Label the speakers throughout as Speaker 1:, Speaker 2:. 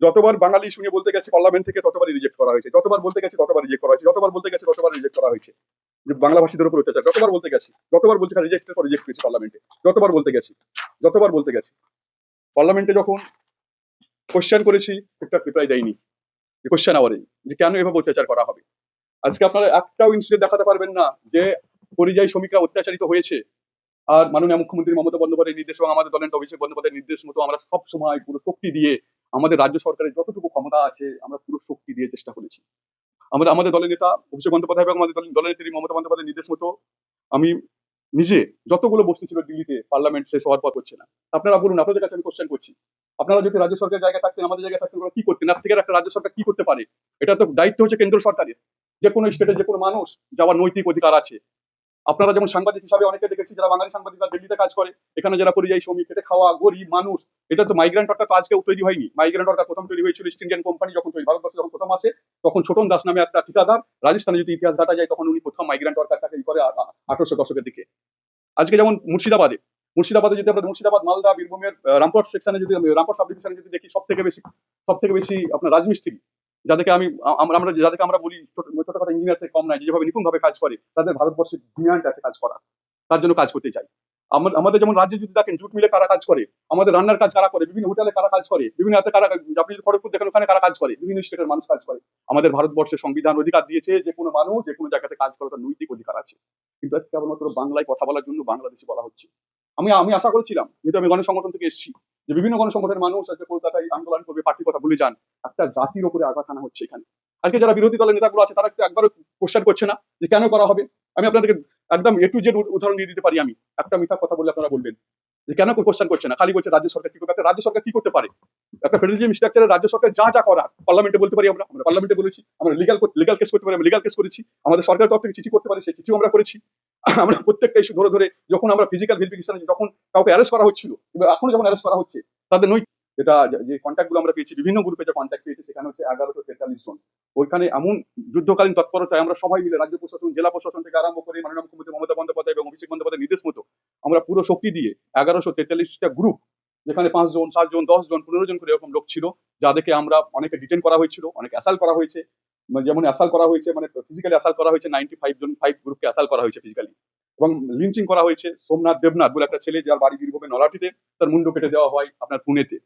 Speaker 1: যতবার বাঙালি শুনে বলতে গেছে পার্লামেন্ট থেকে ততবারই রিজেক্ট করা হয়েছে, যতবার বলতে গেছে ততবার রিজেক্ট করা হয়েছে, যতবার বলতে গেছে ততবার রিজেক্ট করা হয়েছে। যে বাংলা ভাষীদের উপর অত্যাচার যতবার বলতে গেছি, যতবার বলতে গেছি রিজেক্টের পর রিজেক্ট হয়েছে পার্লামেন্টে, যতবার বলতে গেছি, যতবার বলতে গেছি পার্লামেন্টে যখন কোশ্চেন করেছি একটা রিপ্লাই দেয়নি। কোশ্চেন আওয়ারে যে কেন এভাবে অত্যাচার করা হবে। আজকে আপনারা একটাও ইনসিডেন্ট দেখাতে পারবেন না যে পরিযায়ী শ্রমিকরা অত্যাচারিত হয়েছে। আর মাননীয় মুখ্যমন্ত্রী মমতা বন্দ্যোপাধ্যায়ের নির্দেশ এবং আমাদের দলের নেতা অভিষেক বন্দ্যোপাধ্যায়ের নির্দেশ মতো আমরা সব সময় পুরো শক্তি দিয়ে আমাদের রাজ্য সরকারের যতটুকু ক্ষমতা আছে আমরা পুরো শক্তি দিয়ে চেষ্টা করেছি। আমাদের আমাদের দলের নেতা অভিষেক বন্দ্যোপাধ্যায় এবং আমাদের দলের নেত্রী মমতা বন্দ্যোপাধ্যায়ের নির্দেশ মতো আমি নিজে যতগুলো বস্তু ছিল দিল্লিতে পার্লামেন্ট শেষ হওয়ার পর করছে না। আপনারা বলুন, আপনাদের কাছে আমি কোশ্চেন করছি, আপনারা যদি রাজ্য সরকারের জায়গায় থাকতেন, আমাদের জায়গায় থাকতেন, ওরা কি করতেন? এর থেকে একটা রাজ্য সরকার কি করতে পারে? এটা তো দায়িত্ব হচ্ছে কেন্দ্র সরকারের। যে কোনো স্টেটে যে কোনো মানুষ যাওয়ার নৈতিক অধিকার আছে। আপনারা যেমন সাংবাদিক হিসাবে অনেকে দেখেছি যারা বাঙালি সাংবাদিকরা দিল্লিতে কাজ করে, এখানে যারা পরিযায়ী শ্রমিক খেটে খাওয়া গরিব মানুষ। এটা তো মাইগ্রেন্ট ওয়ার্কার তো আজকে তৈরি হয়নি। মাইগ্রেন্ট ওয়ার্কার প্রথম তৈরি হয়েছিল ইস্ট ইন্ডিয়ান কোম্পানি যখন তৈরি ভারতবর্ষে যখন প্রথম আসে, তখন ছোটন দাস নামে একটা ঠিকাদার রাজস্থানে যদি ইতিহাস ঘাটা যায় তখন উনি প্রথম মাইগ্রেন্ট ওয়ার্কারটাকে করে 1800 দশকের দিকে। আজকে যেমন মুর্শিদাবাদে, মুর্শিদাবাদে যদি আমরা মুর্শিদাবাদ মালদা বীরভূমের রামপুরহাট সেকশনে যদি রামপুরহাট সাব ডিভিশনে যদি দেখি সব থেকে বেশি আপনার রাজমিস্ত্রি, যাদেরকে আমরা যাদেরকে আমরা বলি ছোটখাটো ইঞ্জিনিয়ার থেকে কম নাই, যেভাবে নিপুণ ভাবে কাজ করে তাদের ভারতবর্ষের ডিমান্ড আছে কাজ করা, তার জন্য কাজ করতে চাই। আমাদের যেমন রাজ্যে যদি দেখেন জুট মিলে কারা কাজ করে, আমাদের রান্নার কাজ কারা করে, বিভিন্ন হোটেলে কারা কাজ করে, বিভিন্ন হাতে কারা, আপনি যদি খড়গপুর দেখেন ওখানে কারা কাজ করে, বিভিন্ন স্টেটের মানুষ কাজ করে। আমাদের ভারতবর্ষের সংবিধান অধিকার দিয়েছে যে কোনো মানুষ যে কোনো জায়গাতে কাজ করার তার নৈতিক অধিকার আছে। কিন্তু আজকে কেবলমাত্র বাংলায় কথা বলার জন্য বাংলাদেশে বলা হচ্ছে। আমি আমি আশা করেছিলাম, যেহেতু আমি গণসংগঠন থেকে এসেছি, যে বিভিন্ন গণসংগঠনের মানুষ আজকে কলকাতায় আন্দোলন করবে, পার্টির কথা ভুলে যান। একটা জাতির উপরে আঘাত আনা হচ্ছে এখানে। আজকে যারা বিরোধী দলের নেতাগুলো আছে তারা কিন্তু একবারও কোশ্চেন করছে না যে কেন করা হবে। আমি আপনাদেরকে একদম এ টু জেড উদাহরণ দিয়ে দিতে পারি। আমি একটা মিথ্যা কথা বললে আপনারা বলবেন যে কেন কোশ্চেন করছে না, খালি বলছে রাজ্য সরকার কি করবে। একটা রাজ্য সরকার কি করতে পারে? একটা ফেডারেলিজম স্ট্রাকচারে রাজ্য সরকার যা যা করার পার্লামেন্টে বলতে পারি, আমরা পার্লামেন্টে বলেছি। আমরা লিগাল কেস করতে পারি, আমরা লিগাল কেস করেছি। আমাদের সরকার তরফ থেকে চিঠি করতে পারি, সেই চিঠিও আমরা করেছি। আমরা প্রত্যেকটা ইস্যু ধরে ধরে যখন আমরা ফিজিক্যাল ভেরিফিকেশন যখন কাউকে অ্যারেস্ট করা হচ্ছিল, এবার এখনো যখন অ্যারেস্ট করা হচ্ছে, তাদের যেটা যে কন্ট্যাক্ট গুলো আমরা পেয়েছি, বিভিন্ন গ্রুপে যে কন্ট্যাক্ট পেয়েছি সেখানে হচ্ছে 1143 জন। ওইখানে এমন যুদ্ধকালীন তৎপরতায় আমরা সবাই মিলে রাজ্য প্রশাসন, জেলা প্রশাসন থেকে আরম্ভ করে মাননীয় মুখ্যমন্ত্রী মমতা বন্দ্যোপাধ্যায় এবং অভিষেক বন্দ্যোপাধ্যায়ের নির্দেশ মতো আমরা পুরো শক্তি দিয়ে 1143টা গ্রুপ, যেখানে 5 জন 7 জন 10 জন 15 জন করে এরকম লোক ছিল, যাদেরকে আমরা অনেকে ডিটেন করা হয়েছিল, অনেক অ্যাসাল্ট করা হয়েছে। যেমন অ্যাসাল্ট করা হয়েছে মানে ফিজিক্যালি অ্যাসাল্ট করা হয়েছে 95 জন, 5 গ্রুপকে অ্যাসাল্ট করা হয়েছে ফিজিক্যালি। এবং লিঞ্চিং করা হয়েছে। সোমনাথ দেবনাথ বলে একটা ছেলে, যার বাড়ি বীরভূমের নলাটিতে, তার মুন্ড কেটে দেওয়া হয় আপনার পুনেতে।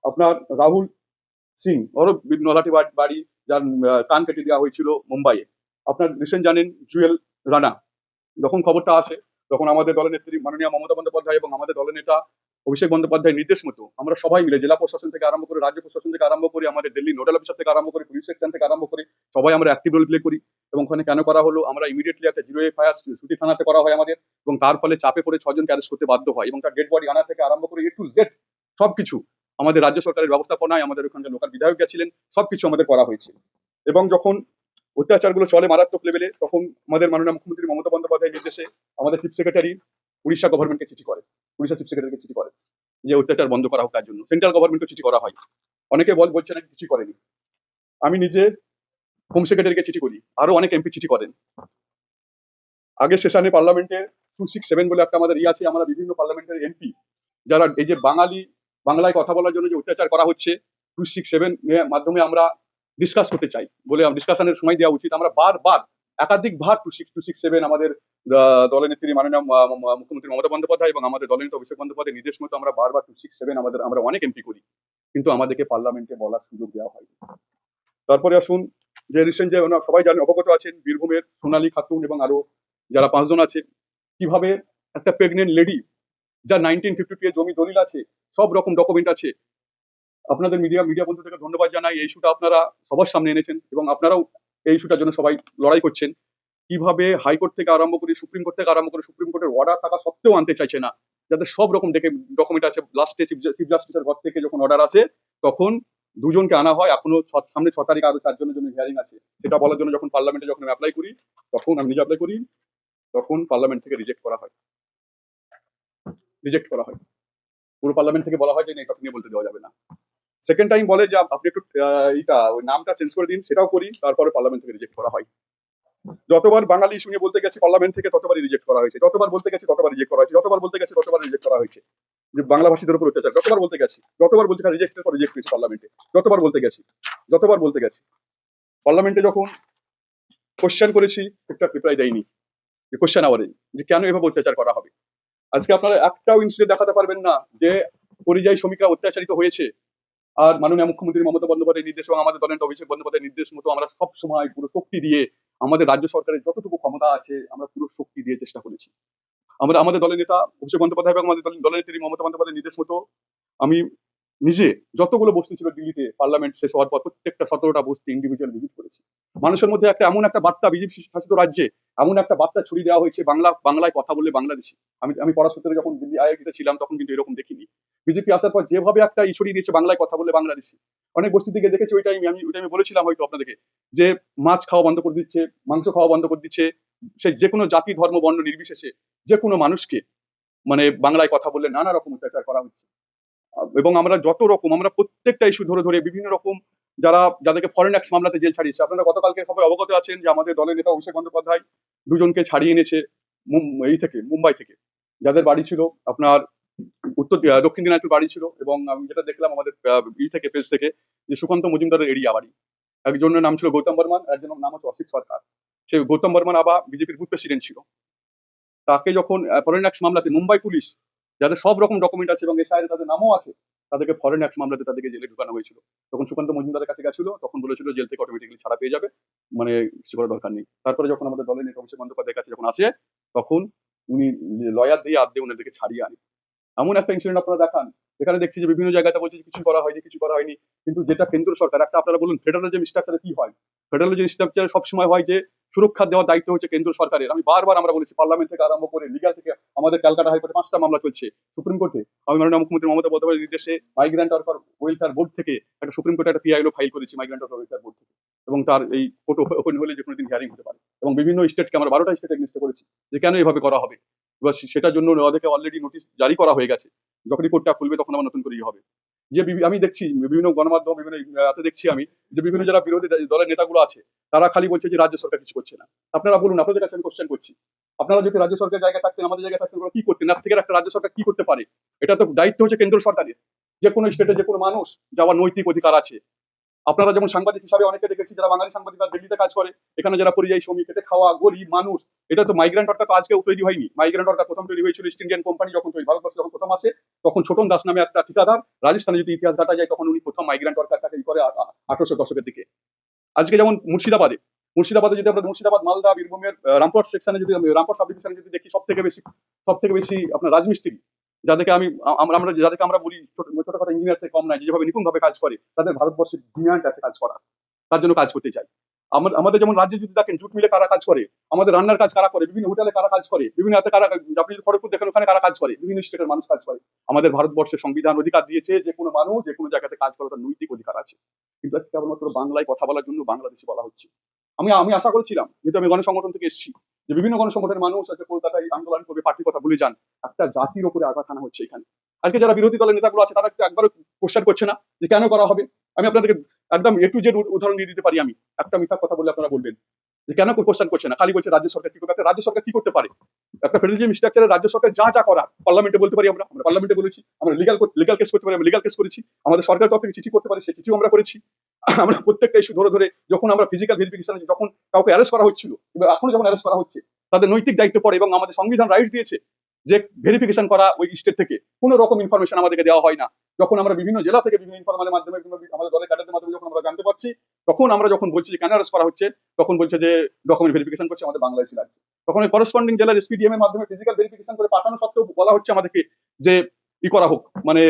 Speaker 1: আপনার রাহুল সিং, ওরও নলাটি বাড়ি, যার কান কেটে দেওয়া হয়েছিল মুম্বাইয়ে। আপনার রিসেন্ট জানেন জুয়েল রানা, যখন খবরটা আসে তখন আমাদের দলের নেত্রী মাননীয় মমতা বন্দ্যোপাধ্যায় এবং আমাদের দলের নেতা অভিষেক বন্দ্যোপাধ্যায়ের নির্দেশ মতো আমরা সবাই মিলে জেলা প্রশাসন থেকে আরম্ভ করে, রাজ্য প্রশাসন থেকে আরম্ভ করে, আমাদের দিল্লি নোডাল অফিসার থেকে আরম্ভ করে, পুলিশ সেকশন থেকে আরম্ভ করে সবাই আমরা অ্যাক্টিভ রোল প্লে করি। এবং ওখানে কেন করা হলো, আমরা ইমিডিয়েটলি একটা জিরো এফআইআর ছুটি থানাতে করা হয় আমাদের, এবং তার ফলে চাপে পড়ে 6 জনকে অ্যারেস্ট করতে বাধ্য হয়, এবং তার ডেড বডি আনা থেকে আরম্ভ করে এ টু জেড সবকিছু আমাদের রাজ্য সরকারের ব্যবস্থাপনায়, আমাদের ওখানকার লোকাল বিধায়ক গেছিলেন, সবকিছু আমাদের করা হয়েছে। এবং যখন অত্যাচারগুলো চলে মারাত্মক লেভেলে, তখন আমাদের মাননীয় মুখ্যমন্ত্রী মমতা বন্দ্যোপাধ্যায়ের নির্দেশে আমাদের চিফ সেক্রেটারি উড়িষ্যা গভর্নমেন্টকে চিঠি করে, উড়িষ্যা চিফ সেক্রেটারিকে চিঠি করে যে অত্যাচার বন্ধ করা হোক তার জন্য। সেন্ট্রাল গভর্নমেন্টকে চিঠি করা হয়। অনেকে বলছে নাকি কিছু করেনি। আমি নিজে হোম সেক্রেটারিকে চিঠি করি, আরো অনেক এমপি চিঠি করেন। আগের সেশনে পার্লামেন্টে 267 বলে একটা আমাদের আছে, আমরা বিভিন্ন পার্লামেন্টের এমপি যারা এই যে বাংলায় কথা বলার জন্য যে অত্যাচার করা হচ্ছে 267 এর মাধ্যমে আমরা ডিসকাস করতে চাই বলে ডিসকাশনের সময় দেওয়া উচিত। আমরা বারবার একাধিকবার 267 আমাদের দলের নেত্রী মাননীয় মুখ্যমন্ত্রী মমতা বন্দ্যোপাধ্যায় এবং আমাদের দলের নেতা অভিষেক বন্দ্যোপাধ্যায়ের নির্দেশ মতো আমরা বারবার 267 আমরা অনেক এমপি করি, কিন্তু আমাদেরকে পার্লামেন্টে বলার সুযোগ দেওয়া হয়। তারপরে আসুন, যে রিসেন্ট যে সবাই জানেন, অবগত আছেন, বীরভূমের সোনালী খাতুন এবং আরো যারা 5 জন আছে, কিভাবে একটা প্রেগনেন্ট লেডি, যার 1952 জমি দলিল আছে, সব রকম ডকুমেন্ট আছে। আপনাদের মিডিয়া বন্ধুদেরকে ধন্যবাদ জানাই, এই ইস্যুটা আপনারা সবার সামনে এনেছেন এবং আপনারাও এই ইস্যুটার জন্য সবাই লড়াই করছেন। কিভাবে হাইকোর্ট থেকে আরম্ভ করে সুপ্রিম কোর্ট থেকে আরম্ভ করে সুপ্রিম কোর্টের অর্ডার থাকা সত্ত্বেও আনতে চাইছে না, যাদের সব রকম ডকুমেন্ট আছে। লাস্টে চিফ জাস্টিসের ঘর থেকে যখন অর্ডার আসে তখন 2 জনকে আনা হয়। এখনো সামনে 6 তারিখ আরো 4 জনের জন্য হিয়ারিং আছে। সেটা বলার জন্য যখন পার্লামেন্টে যখন আমি অ্যাপ্লাই করি, তখন আমি নিজে অ্যাপ্লাই করি, তখন পার্লামেন্ট থেকে রিজেক্ট করা হয়। পুরো পার্লামেন্ট থেকে বলা হয় যে এই টপিক নিয়ে বলতে দেওয়া যাবে না। সেকেন্ড টাইম বলে যে আপনি একটু ওই নামটা চেঞ্জ করে দিন, সেটাও করি, তারপরে পার্লামেন্ট থেকে রিজেক্ট করা হয়। যতবার বাঙালি ইস্যু নিয়ে বলতে গেছি পার্লামেন্ট থেকে ততবারই রিজেক্ট করা হয়েছে, যতবার বলতে গেছি ততবার রিজেক্ট করা হয়েছে, যতবার বলতে গেছি ততবার রিজেক্ট করা হয়েছে। যে বাংলা ভাষীদের উপর অত্যাচার যতবার বলতে গেছি, যতবার বলতে রিজেক্টের পর রিজেক্ট হয়েছে পার্লামেন্টে, যতবার বলতে গেছি, যতবার বলতে গেছি পার্লামেন্টে যখন কোশ্চেন করেছি ঠিকঠাক রিপ্লাই দেয়নি, যে কোশ্চেন আওয়ারে যে কেন এভাবে অত্যাচার করা হবে। আজকে আপনারা একটাও ইনসিডেন্ট দেখাতে পারবেন না যে পরিযায়ী শ্রমিকরা অত্যাচারিত হয়েছে। আর মাননীয় মুখ্যমন্ত্রী মমতা বন্দ্যোপাধ্যায়ের নির্দেশ এবং আমাদের দলের অভিষেক বন্দ্যোপাধ্যায়ের নির্দেশ মতো আমরা সব সময় পুরো শক্তি দিয়ে আমাদের রাজ্য সরকারের যতটুকু ক্ষমতা আছে আমরা পুরো শক্তি দিয়ে চেষ্টা করেছি। আমরা আমাদের দলের নেতা অভিষেক বন্দ্যোপাধ্যায় এবং আমাদের দলের নেত্রী মমতা বন্দ্যোপাধ্যায়ের নির্দেশ মতো আমি নিজে যতগুলো বস্তি ছিল দিল্লিতে পার্লামেন্ট শেষ হওয়ার পর প্রত্যেকটা 17টা বস্তি ইন্ডিভিজুয়াল ভিজিট করেছি। মানুষের মধ্যে একটা এমন একটা বার্তা বিজেপি শাসিত রাজ্যে এমন একটা বার্তা ছড়িয়ে দেওয়া হয়েছে বাংলায় কথা বললে বাংলাদেশি। আমি আমি পড়াশোনাতে যখন দিল্লি আইআইটিতে ছিলাম তখন কিন্তু এরকম দেখিনি। বিজেপি আসার পর যেভাবে একটা ছড়িয়ে দিয়েছে বাংলায় কথা বললে বাংলাদেশি। অনেক বস্তি থেকে দেখেছি ওই টাইমে আমি বলেছিলাম হয়তো আপনাদেরকে যে মাছ খাওয়া বন্ধ করে দিচ্ছে, মাংস খাওয়া বন্ধ করে দিচ্ছে, সে যে কোনো জাতি ধর্ম বর্ণ নির্বিশেষে যে কোনো মানুষকে মানে বাংলায় কথা বললে নানা রকম অত্যাচার করা হচ্ছে। এবং আমরা যত রকম আমরা প্রত্যেকটা ইস্যু ধরে ধরে বিভিন্ন রকম যাদেরকে ফরেন অ্যাক্ট মামলাতে জেল ছাড়িয়েছে। আপনারা গতকালকে সবাই অবগত আছেন যে আমাদের দলের নেতা অভিষেক বন্দ্যোপাধ্যায় দুজনকে ছাড়িয়ে এনেছে মুম্বাই থেকে, যাদের বাড়ি ছিল আপনার দক্ষিণ দিনাজপুর বাড়ি ছিল। এবং আমি যেটা দেখলাম আমাদের থেকে পেজ থেকে যে সুকান্ত মজুমদারের এরিয়া বাড়ি। একজনের নাম ছিল গৌতম বর্মন, একজনের নাম হচ্ছে অসিত সরকার। সে গৌতম বর্মন আবার বিজেপির বুথ প্রেসিডেন্ট ছিল। তাকে যখন ফরেন অ্যাক্ট মামলাতে মুম্বাই পুলিশ যাদের সব রকম ডকুমেন্ট আছে এবং এসআইআর তাদের নামও আছে, তাদেরকে ফরেন অ্যাক্ট মামলাতে তাদেরকে জেলে ঢুকানো হয়েছিল। তখন সুকান্ত মজুমদারের কাছে গেছিল, তখন বলেছিল জেল থেকে অটোমেটিক্যালি ছাড়া পেয়ে যাবে, মানে কিছু করার দরকার নেই। তারপরে যখন আমাদের দলের নেতা অভিষেক বন্দ্যোপাধ্যায়ের কাছে যখন আসে তখন উনি লয়ার দিয়ে আদে ওনাদেরকে ছাড়িয়ে আনে। এমন একটা ইনসিডেন্ট আপনারা দেখান এখানে দেখছি যে বিভিন্ন জায়গাতে বলছে কিছু করা হয়নি, কিছু করা হয়নি। কিন্তু যেটা কেন্দ্র সরকার একটা আপনারা বলুন ফেডারেলিজম স্ট্রাকচারে কি হয়? ফেডারেলিজম স্ট্রাকচারে সবসময় হয় যে সুরক্ষা দেওয়ার দায়িত্ব হচ্ছে কেন্দ্র সরকারের। আমি বারবার আমরা বলেছি পার্লামেন্ট থেকে আরম্ভ করে লিগাল থেকে আমাদের ক্যালকাটা হাইকোর্টে 5টা মামলা চলছে সুপ্রিম কোর্টে। আমি মাননীয় মুখ্যমন্ত্রী মমতা বন্দ্যোপাধ্যায়ের নির্দেশে মাইগ্রেন্ট ওয়ার্কার ওয়েলফেয়ার বোর্ড থেকে একটা সুপ্রিম কোর্টে একটা পিআইএলও ফাইল করেছি মাইগ্রেন্ট ওয়ার্কার ওয়েলফেয়ার বোর্ড থেকে। এবং তার এই কোর্ট ওপেন হলে যে কোনো দিন হিয়ারিং হতে পারে। এবং বিভিন্ন স্টেটকে আমরা 12টা স্টেট এগেইনস্ট করেছি যে কেন এভাবে করা হবে। এবার সেটার জন্য ওদেরকে অলরেডি নোটিশ জারি করা হয়ে গেছে। যখন রিপোর্টটা খুলবে তখন আবার নতুন করে হবে। যে আমি দেখছি বিভিন্ন গণমাধ্যম বিভিন্ন দেখছি আমি যে বিভিন্ন যারা বিরোধী দলের নেতাগুলো আছে তারা খালি বলছে যে রাজ্য সরকার কিছু করছে না। আপনারা বলুন, আপনাদের কাছে আমি কোশ্চেন করছি, আপনারা যদি রাজ্য সরকারের জায়গায় থাকতেন আমাদের জায়গায় থাকতেন ওরা কি করতেন? না থেকে একটা রাজ্য সরকার কি করতে পারে? এটা তো দায়িত্ব হচ্ছে কেন্দ্র সরকারের। যে কোনো স্টেটে যে কোনো মানুষ যাওয়ার নৈতিক অধিকার আছে। আপনারা যেমন সাংবাদিক হিসাবে অনেকে দেখেছি যারা বাঙালি সাংবাদিকরা দিল্লিতে কাজ করে, এখানে যারা পরিযায়ী শ্রমিক খেটে খাওয়া গরিব মানুষ। এটা তো মাইগ্রেন্ট ওয়ার্কার তো আজকেও তৈরি হয়নি। মাইগ্রেন্ট ওয়ার্কার প্রথম তৈরি হয়েছিল ইস্ট ইন্ডিয়ান কোম্পানি যখন ভারতবর্ষে যখন প্রথম আসে, তখন ছোটন দাস নামে একটা ঠিকাদার রাজস্থানে যদি ইতিহাস ঘাটা যায় তখন উনি প্রথম মাইগ্রেন্ট ওয়ার্কারটাকে করে 1800 দশকের দিকে। আজকে যেমন মুর্শিদাবাদে যদি আমরা মুর্শিদাবাদ মালদা বীরভূমের রামপুরহাট সেকশনে যদি রামপুরহাট সাব ডিভিশনে যদি দেখি সব থেকে বেশি আপনার রাজমিস্ত্রি যাদেরকে যাদেরকে আমরা বলি ছোটখাটো ইঞ্জিনিয়ার থেকে কম নাই, যেভাবে নিপুণ ভাবে কাজ করে তাদের ভারতবর্ষের ডিমান্ড আছে কাজ করা, তার জন্য কাজ করতে চাই। আমাদের যেমন রাজ্যে যদি দেখেন জুট মিলে কারা কাজ করে, আমাদের রান্নার কাজ কারা করে, বিভিন্ন হোটেলে কারা কাজ করে, বিভিন্ন হাতে কারা, আপনি যদি খড়গপুর দেখেন ওখানে কারা কাজ করে, বিভিন্ন স্টেটের মানুষ কাজ করে। আমাদের ভারতবর্ষের সংবিধান অধিকার দিয়েছে যে কোনো মানুষ যে কোনো জায়গাতে কাজ করার তার নৈতিক অধিকার আছে। কিন্তু আজকে কেবলমাত্র বাংলায় কথা বলার জন্য বাংলাদেশি বলা হচ্ছে। আমি আশা করেছিলাম, যেহেতু আমি গণসংগঠন থেকে এসেছি, যে বিভিন্ন গণসংগঠনের মানুষ আজকে কলকাতায় আন্দোলন করবে, পার্টির কথা ভুলে যান। একটা জাতির উপরে আঘাত আনা হচ্ছে এখানে। আজকে যারা বিরোধী দলের নেতাগুলো আছে তারা একবারও কোশ্চেন করছে না যে কেন করা হবে। আমি আপনাদেরকে একদম এ টু জেড উদাহরণ দিয়ে দিতে পারি। আমি একটা মিথ্যা কথা বললে আপনারা বলবেন যে কেন কোশ্চেন করছে না, খালি বলছে রাজ্য সরকার কি করবে। একটা রাজ্য সরকার কি করতে পারে? একটা ফেডারেলিজম স্ট্রাকচারে রাজ্য সরকার যা করার পার্লামেন্টে বলতে পারি। আমরা পার্লামেন্টে বলেছি, আমরা লিগাল কেস করতে পারি, আমরা লিগাল কেস করেছি। আমাদের সরকারের তরফ থেকে চিঠি করতে পারি, সেই চিঠিও আমরা করেছি। আমরা প্রত্যেকটা ইস্যু ধরে ধরে যখন আমরা ফিজিক্যাল ভেরিফিকেশন যখন কাউকে অ্যারেস্ট করা হচ্ছিল, এখনো যখন অ্যারেস্ট করা হচ্ছে, তাদের নৈতিক দায়িত্ব পড়ে এবং আমাদের সংবিধান রাইটস দিয়েছে যে ভেরিফিকেশন করা ওই স্টেট থেকে কোনো রকম ইনফরমেশন আমাদেরকে দেওয়া হয় না। যখন আমরা বিভিন্ন জেলা থেকে বিভিন্ন ইনফরমালের মাধ্যমে আমাদের দলের ক্যাডারদের মাধ্যমে যখন আমরা জানতে পারছি, তখন আমরা যখন বলছি যে কেন অ্যারেস্ট করা হচ্ছে, তখন বলছে যে ডকুমেন্ট ভেরিফিকেশন করছে আমাদের বাংলাদেশি লাগছে। তখন ওই করসপন্ডিং জেলার এসপিডিএম এর মাধ্যমে ফিজিক্যাল ভেরিফিকেশন করে পাঠানো সত্ত্বেও বলা হচ্ছে আমাদেরকে যে করা হোক, মানে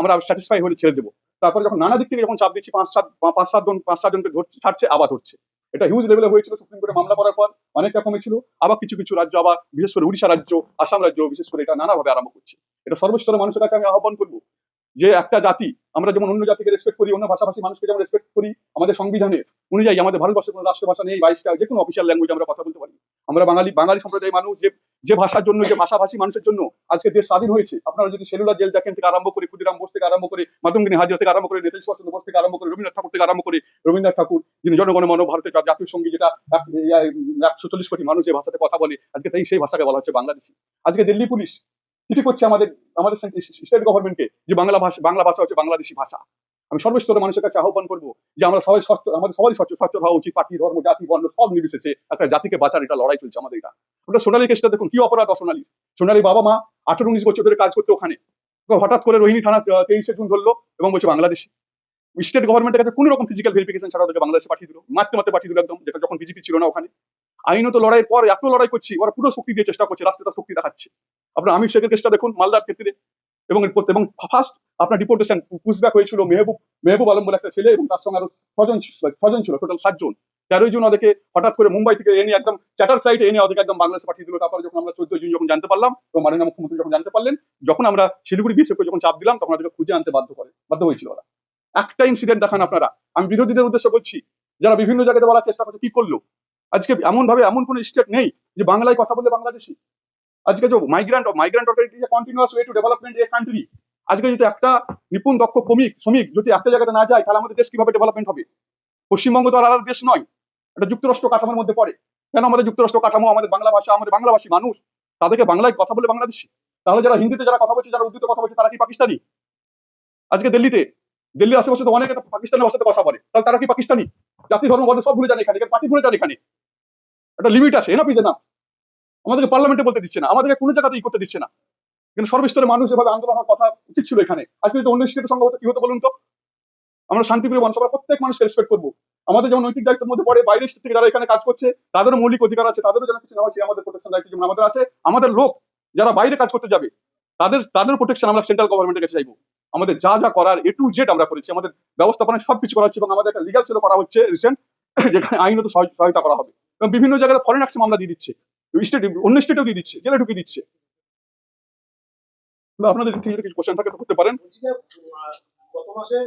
Speaker 1: আমরা স্যাটিসফাই হলে ছেড়ে দেবো। তারপরে যখন নানা দিক থেকে যখন চাপ দিচ্ছি, 5-7 জনকে ছাড়ছে, আবার হচ্ছে। এটা হিউজ লেভেলে হয়েছিল সুপ্রিম কোর্টে মামলা করার পর, অনেকটা কমেছিল। আবার কিছু কিছু রাজ্য, আবার বিশেষ করে উড়িষ্যা রাজ্য, আসাম রাজ্য বিশেষ করে এটা নানাভাবে আরম্ভ করছে। এটা সর্বস্তরের মানুষের কাছে আমি আহ্বান করবো যে একটা জাতি, আমরা যেমন অন্য জাতিকে রেসপেক্ট করি, অন্য ভাষাভাষী মানুষকে যেমন রেসপেক্ট করি, আমাদের সংবিধানে অনুযায়ী আমাদের ভারতবর্ষের কোনো রাষ্ট্রভাষা নেই, 22টা যে কোনো অফিসিয়াল ল্যাঙ্গুয়েজ আমরা কথা বলতে পারি। আমরা বাঙালি বাঙালি সম্প্রদায়ের মানুষ, যে যে ভাষার জন্য, যে ভাষাভাষী মানুষের জন্য আজকে দেশ স্বাধীন হয়েছে। আপনারা যদি সেলুলার জেল দেখেন থেকে আরম্ভ করে ক্ষুদিরাম বোস থেকে আরম্ভ করে মাতঙ্গিনী হাজরা থেকে আরম্ভ করে নেতাজি সুভাষচন্দ্র বোস থেকে আরম্ভ করে রবীন্দ্রনাথ ঠাকুর থেকে আরম্ভ করে রবীন্দ্রনাথ ঠাকুর যিনি জনগণ মন ভারতের জাতীয় সঙ্গীত, যেটা 140 কোটি মানুষ যে ভাষাতে কথা বলে, আজকে তাই সেই ভাষাকে বলা হচ্ছে বাংলাদেশি। আজকে দিল্লি পুলিশ চিঠি করছে আমাদের আমাদের স্টেট গভর্নমেন্টকে যে বাংলা ভাষা হচ্ছে বাংলাদেশি ভাষা। আমি সর্বস্তরের মানুষের কাছে আহ্বান করবো যে আমরা সবাই আমাদের সবাই সচ্চর হওয়া উচিত। পার্টি, ধর্ম, জাতি, বর্ণ সব নির্বিশেষে একটা জাতিকে বাঁচার এটা লড়াই চলছে আমাদের। এটা ওটা সোনালী কেসটা দেখুন, কি অপরাধ সোনালী। সোনালী বাবা মা 18-19 বছর ধরে কাজ করতে ওখানে, হঠাৎ করে রোহিণী থানা 23শে জুন ধরলো এবং বলছে বাংলাদেশি। স্টেট গভর্নমেন্টের কাছে কোনো রকম ফিজিক্যাল ভেরিফিকেশন ছাড়া ওদেরকে বাংলাদেশে পাঠিয়ে দিল, মারতে মারতে পাঠিয়ে দিল একদম, যেটা যখন বিজেপি ছিল না ওখানে। আইনত লড়াইয়ের পর এত লড়াই করছি, ওরা পুরো শক্তি দিয়ে চেষ্টা করছে, রাষ্ট্রে তার শক্তি দেখাচ্ছে। আপনার আমির শেখের কেসটা দেখুন মালদার ক্ষেত্রে, এবং ফার্স্ট আপনার ডিপোর্টেশন পুশব্যাক হয়েছিল মেহবুব আলম বলে একটা ছেলে, এবং তার সঙ্গে আরো ছজন ছিল, টোটাল 7 জন। 13 জন ওদেরকে হঠাৎ করে মুম্বাই থেকে এনে একদম চার্টার ফ্লাইটে এনে ওদেরকে একদম বাংলাদেশে পাঠিয়ে দিল। তারপরে যখন আমরা 14 জুন যখন জানতে পারলাম, এবং মাননীয় মুখ্যমন্ত্রী যখন জানতে পারলেন, যখন আমরা শিলিগুড়ি বিএসএফ যখন চাপ দিলাম, তখন ওদেরকে খুঁজে আনতে বাধ্য হয়েছিল ওরা। একটা ইনসিডেন্ট দেখান আপনারা। আমি বিরোধীদের উদ্দেশ্যে বলছি, যারা বিভিন্ন জায়গাতে বলার চেষ্টা করছে, কি করলো আজকে এমন কোন স্টেট নেই যে বাংলায় কথা বলে বাংলাদেশি। আজকে যে মাইগ্রেন্ট অথরিটি যে continuous way to development a country, আজকে যদি একটা নিপুণ দক্ষ শ্রমিক যদি একটা জায়গাতে না যায়, তাহলে আমাদের দেশ কিভাবে ডেভেলপমেন্ট হবে? পশ্চিমবঙ্গ তো আর আলাদা দেশ নয়, এটা যুক্তরাষ্ট্র কাঠামোর মধ্যে পড়ে। কেন আমাদের যুক্তরাষ্ট্র কাঠামো, আমাদের বাংলা ভাষা, আমাদের বাংলাভাষী মানুষ, তাদেরকে বাংলায় কথা বলে বাংলাদেশি? তাহলে যারা হিন্দিতে যারা কথা বলছে, যারা উর্দুতে কথা বলছে, তারা কি পাকিস্তানি? আজকে দিল্লির আশেপাশে তো অনেকে পাকিস্তানের ভাষাতে কথা বলে, তাহলে তারা কি পাকিস্তানি? জাতি, ধর্ম, বর্ণ সব ভুলে যান এখানে, পার্টি ভুলে যান এখানে। একটা লিমিট আছে, এনাফ ইজ এনাফ। আমাদেরকে পার্লামেন্টে বলতে দিচ্ছে না, আমাদেরকে কোনো জায়গাতেই করতে দিচ্ছে না। কিন্তু সর্বস্তরের মানুষ এভাবে আন্দোলন হওয়ার কথা উচিত ছিল এখানে। আজকে যদি অন্য স্টেটের সঙ্গে হতো, কি হতো বলুন তো? আমরা শান্তিপ্রিয় মানুষ, আমরা প্রত্যেক মানুষকে রেসপেক্ট করবো। আমাদের যেমন নৈতিক দায়িত্বের মধ্যে পড়ে, বাইরের স্টেট থেকে যারা এখানে কাজ করছে তাদেরও মৌলিক অধিকার আছে, তাদেরও যেন কিছু নেওয়া হচ্ছে। আমাদের প্রোটেকশন দায়িত্ব যেমন আমাদের আছে, আমাদের লোক যারা বাইরে কাজ করতে যাবে তাদের প্রোটেকশন আমরা সেন্ট্রাল গভর্নমেন্টের কাছে চাইবো। আমাদের যা যা করার A to Z আমরা করেছি, আমাদের ব্যবস্থাপনায় সবকিছু করা হচ্ছে, এবং আমাদের একটা লিগাল সেলও করা হচ্ছে রিসেন্ট, যেখানে আইনত সহায়তা করা হবে। এবং বিভিন্ন জায়গায় ফরেন অ্যাক্সে মামলা দিয়ে দিচ্ছে, অন্য স্টেটেও দিয়ে দিচ্ছে, জেলে ঢুকিয়ে দিচ্ছে। আপনাদের দিক থেকে যদি কিছু কোশ্চেন থাকে তো করতে পারেন।
Speaker 2: বলছি যে, গত মাসে